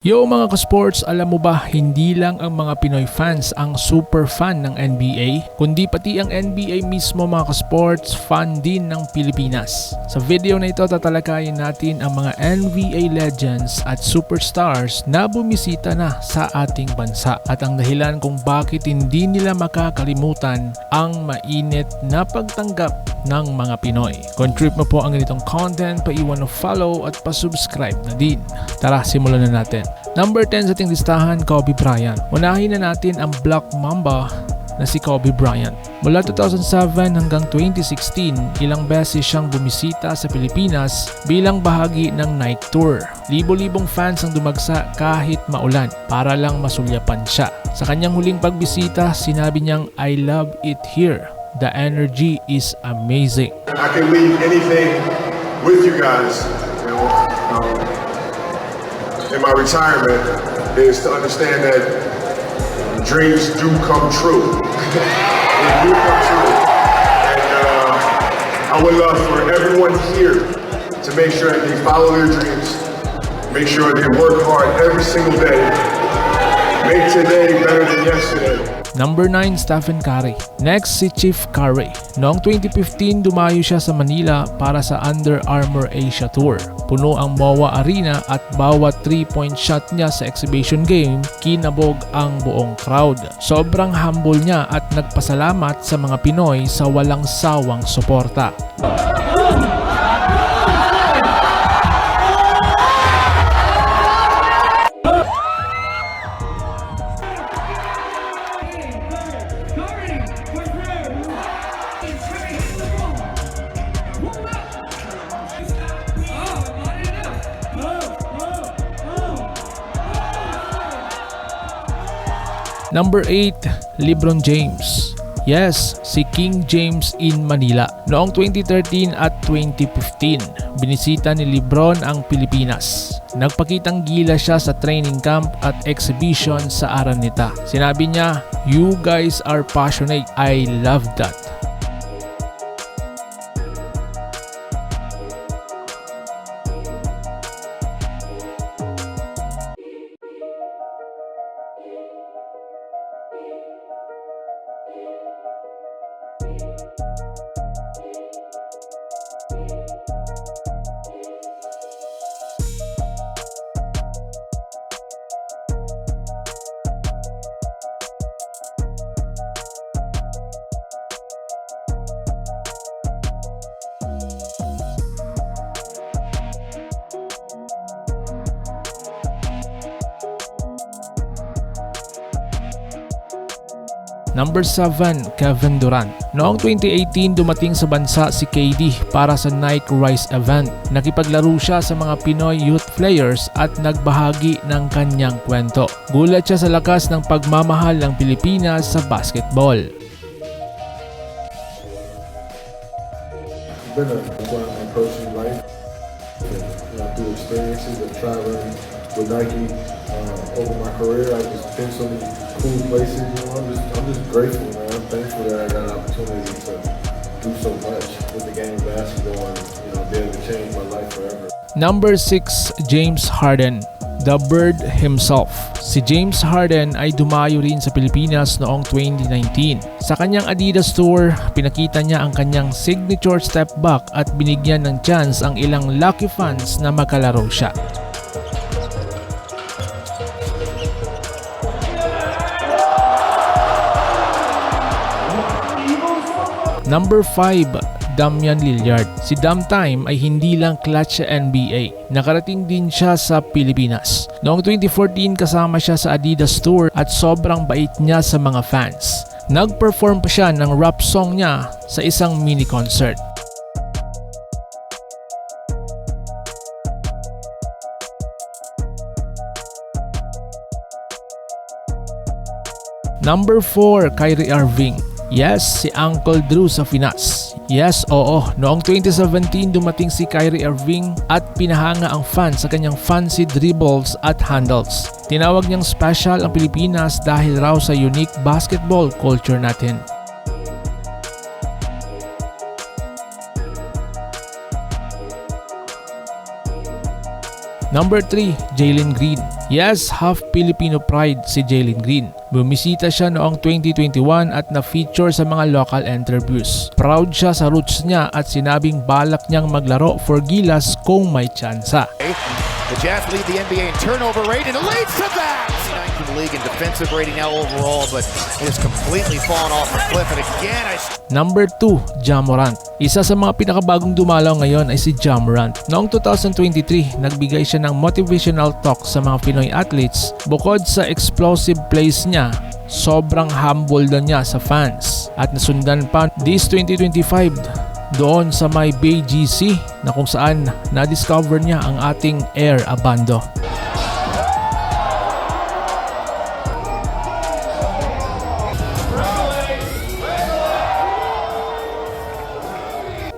Yo mga ka-sports, alam mo ba hindi lang ang mga Pinoy fans ang super fan ng NBA, kundi pati ang NBA mismo mga ka-sports fan din ng Pilipinas. Sa video na ito tatalakayin natin ang mga NBA legends at superstars na bumisita na sa ating bansa at ang dahilan kung bakit hindi nila makakalimutan ang mainit na pagtanggap ng mga Pinoy. Kung trip mo po ang ganitong content, paiwan ng follow at pa-subscribe na din. Tara, simulan na natin. Number 10 sa ating listahan, Kobe Bryant. Unahin na natin ang Black Mamba na si Kobe Bryant. Mula 2007 hanggang 2016, ilang beses siyang bumisita sa Pilipinas bilang bahagi ng night tour. Libo-libong fans ang dumagsa kahit maulan para lang masulyapan siya. Sa kanyang huling pagbisita, sinabi niyang, "I love it here. The energy is amazing." I can leave anything with you guys, in my retirement, is to understand that dreams do come true. They do come true. And I would love for everyone here to make sure that they follow their dreams, make sure they work hard every single day, make today better than yesterday. Number 9, Stephen Curry. Next, si Chief Curry. Noong 2015, dumayo siya sa Manila para sa Under Armour Asia Tour. Puno ang MOA Arena at bawat 3-point shot niya sa exhibition game, kinabog ang buong crowd. Sobrang humble niya at nagpasalamat sa mga Pinoy sa walang sawang suporta. Number 8, LeBron James. Yes, si King James in Manila. Noong 2013 at 2015, binisita ni LeBron ang Pilipinas. Nagpakitang gila siya sa training camp at exhibition sa Araneta. Sinabi niya, "You guys are passionate. I love that." Number 7, Kevin Durant. Noong 2018, dumating sa bansa si KD para sa Nike Rise event. Nakipaglaro siya sa mga Pinoy youth players at nagbahagi ng kanyang kwento. Gulat siya sa lakas ng pagmamahal ng Pilipinas sa basketball. It's been a fun approaching life, through experiences of traveling with Nike over my career. I've just been so many cool places. I'm just grateful, man. I'm thankful that I got an opportunity to do so much with the game of basketball and be able to change my life forever. Number 6, James Harden. The Bird himself. Si James Harden ay dumayo rin sa Pilipinas noong 2019. Sa kanyang Adidas Tour, pinakita niya ang kanyang signature step back at binigyan ng chance ang ilang lucky fans na makalaro siya. Number 5, Damian Lillard. Si Dam Time ay hindi lang clutch sa NBA. Nakarating din siya sa Pilipinas. Noong 2014 kasama siya sa Adidas Tour at sobrang bait niya sa mga fans. Nag-perform pa siya ng rap song niya sa isang mini concert. Number 4, Kyrie Irving. Yes, si Uncle Drew sa Pinas. Yes, oo. Noong 2017 dumating si Kyrie Irving at pinahanga ang fans sa kanyang fancy dribbles at handles. Tinawag niyang special ang Pilipinas dahil raw sa unique basketball culture natin. Number 3, Jalen Green. Yes, half Filipino pride si Jalen Green. Bumisita siya noong 2021 at na-feature sa mga local interviews. Proud siya sa roots niya at sinabing balak niyang maglaro for Gilas kung may tsansa. The Jazz lead the NBA in turnover rate and it leads to that! 19th in the league in defensive rating now overall, but it has completely fallen off the cliff. And again, Number 2, Ja Morant. Isa sa mga pinakabagong dumalaw ngayon ay si Ja Morant. Noong 2023, nagbigay siya ng motivational talk sa mga Pinoy athletes. Bukod sa explosive plays niya, sobrang humble na niya sa fans. At nasundan pa this 2025 doon sa may Bay GC na kung saan na-discover niya ang ating Air Abando.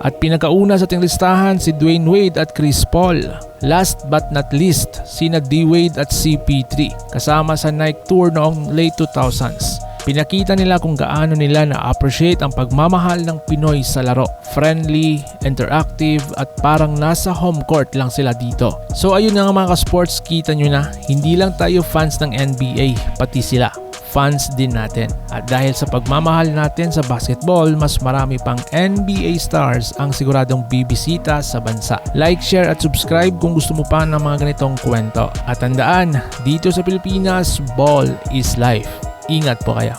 At pinakauna sa ating listahan si Dwayne Wade at Chris Paul. Last but not least, sina D-Wade at CP3 kasama sa Nike Tour noong late 2000s. Pinakita nila kung gaano nila na-appreciate ang pagmamahal ng Pinoy sa laro. Friendly, interactive at parang nasa home court lang sila dito. So ayun na nga mga ka-sports, kita nyo na, hindi lang tayo fans ng NBA, pati sila. Fans din natin. At dahil sa pagmamahal natin sa basketball, mas marami pang NBA stars ang siguradong bibisita sa bansa. Like, share at subscribe kung gusto mo pa ng mga ganitong kwento. At tandaan, dito sa Pilipinas, ball is life. Ingat po kayo.